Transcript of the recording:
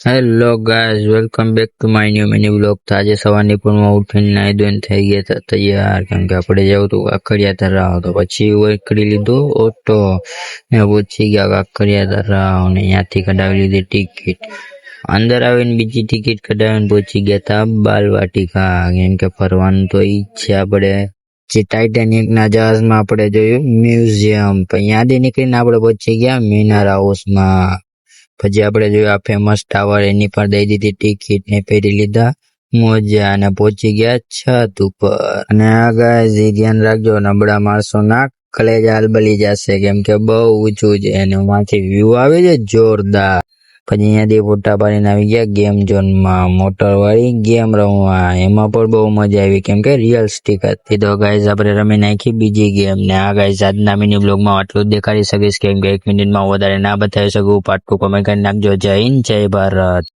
Hello guys, welcome back to my new mini blog. તો આજે સવારની પૂરમાં ઉઠીને નાહી ધોઈને થઈ ગયા હતા તૈયાર, કેમ કે આપણે જવું હતું કાંકરિયા તળાવ. તો પછી કરી લીધો ઓટો ને પહોંચી ગયા કાંકરિયા તળાવ ને ત્યાંથી કઢાવી લીધી ટિકિટ. અંદર આવીને બીજી ટિકિટ કઢાવીને પહોંચી ગયા હતા બાલવાટિકા, કેમ કે ફરવાનું તો ઈ જ છે આપણે. જે ટાઇટેનિક ના જહાજમાં આપણે જોયું મ્યુઝિયમ, પણ ત્યાંથી નીકળીને આપણે પહોંચી ગયા મિનાર હાઉસમાં. પછી આપણે જોયું આ ફેમસ ટાવર, એની પર દઈ દીધી ટિકિટ ને પહેરી લીધા મોજા અને પહોંચી ગયા છત ઉપર. અને આ ગાઈઝ ધ્યાન રાખજો, નબળા માણસો ના કલેજા હલબલી જશે, કેમ કે બહુ ઊંચું છે અને માંથી વ્યૂ આવે છે જોરદાર. પછી અહીંયાથી ફોટા પાડીને આવી ગયા ગેમ ઝોનમાં, મોટર વાળી ગેમ રમવા. એમાં પણ બહુ મજા આવી, કેમ કે રિયલિસ્ટિક હતી. તો ગાઈઝ આપણે રમી નાખી બીજી ગેમ. ને આ ગાઈઝ આજના મિની બ્લોગમાં આટલું જ દેખાડી શકીશ, કેમ કે 1 મિનિટમાં વધારે ના બતાવી શકું. પાટું કમેન્ટ કરી નાખજો. જય હિન્દ, જય ભારત.